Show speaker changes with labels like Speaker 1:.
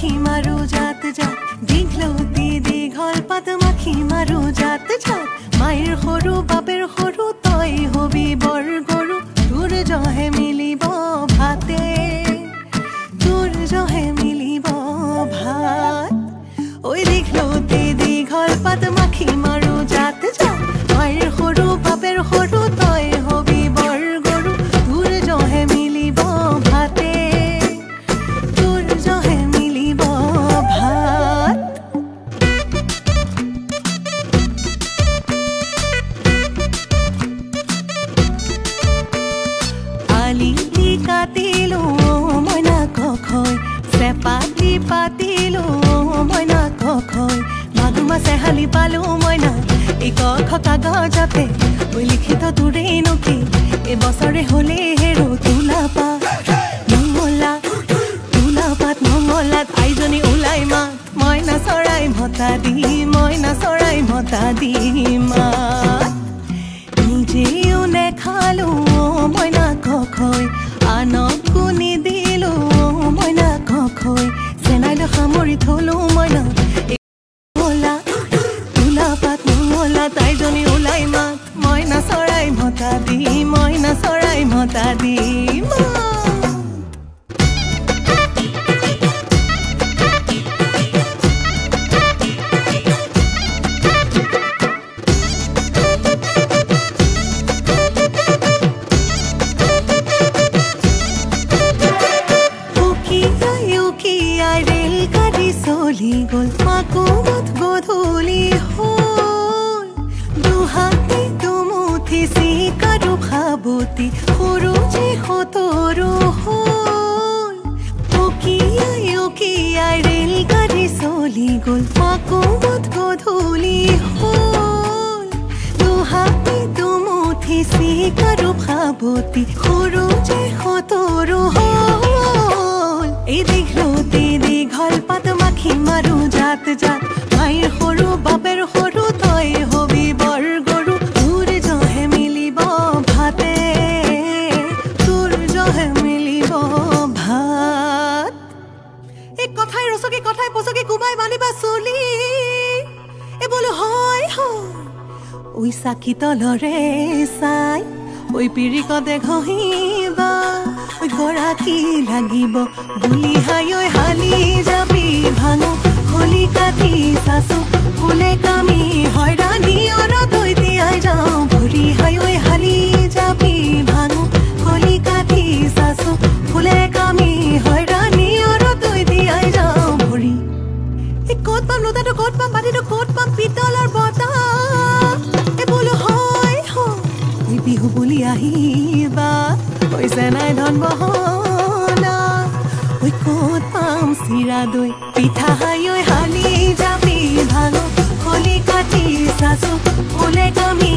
Speaker 1: মাখি মাৰো জাত জাত দীঘলতি দীঘল পাত মাখি মাৰো জাত জাত মায়েৰ সৰু বাপেৰ সৰু তই হবি বৰ গৰু তোৰ জহে মিলিব ভাতে তোৰ জহে মিলিব ভাত ঐ দীঘলতি দীঘল পাত মাখি মাৰো জাত জাত মায়েৰ সৰু বাপেৰ সৰু তই হবি বৰ গৰু তোৰ জহে মিলিব ভাতে তোৰ জহে মিলিব ভাত আলি কাটিলো মইনা কখৈ চেপাতি পাতিলো মইনা কখৈ মাগুৰ মাছে হালি পালো মইনা এই কখ কাগজতে ঐ লিখিত তোৰেই নকি এবছৰে হলে হেৰো তোলা পাত মঙলাত আইজনী ওলাই মাত মইনা চৰাই মতা দি মাত নিজেও নেখালো মইনা কখৈ আনকো নিদিলো মইনা কখৈ চেনাইলৈ সামৰি থলো মইনা তাইজনী ওলাই মাত মইনা চৰাই মতা দি উকিয়াই ৰেল গাড়ী চলি গ'ল মাকুমত গধূলি হ'ল দুহাতে দুমুঠি চিকাৰো খাবতি সৰু যে সতৰো হ'ল উকিয়াই ৰেল গাড়ী চলি গ'ল মাকুমত গধূলি হ'ল দুহাতে দুমুঠি চিকাৰো খাবতি সৰু যে সতৰো হ'ল এই দীঘলতি দীঘল পাত মাখি মাৰো জাত জাত মায়েৰ সৰু বাপেৰ সৰু তই হবি বৰ গৰু তোৰ জহে মিলিব ভাতে তোৰ জহে মিলিব ভাত এই কথাই ৰচকি কথাই পচকি কুমাই বান্ধিবা চলি এই বোলো হয় ঐ চাকি তলৰে চাই ঐ পিৰিকতে ঘঁহিবা গৰাকী লাগিব বুলি হাই ঐ হালি যাবি ভাঙো খলি কাটি চাচো ফুলে কামি হয়ৰাণী অৰতৈ তিয়াই যাওঁ ভৰি হাই ঐ হালি যাবি ভাঙো খলি কাটি চাচো ফুলে কামি হয়ৰাণী অৰতৈ তিয়াই যাওঁ ভৰি এই ক'ত পাম লোটাটো ক'ত পাম পাতিটো ক'ত পাম পিতলৰ বঁটা এই বোলো হয় বিহু বুলি আহিবা হৈছে নাই ধন বহনা ঐ ক'ত পাম চিৰা দৈ পিঠা হাই ঐ হালি যাবি ভাঙো খলি কাটি চাচো ফুলে কামি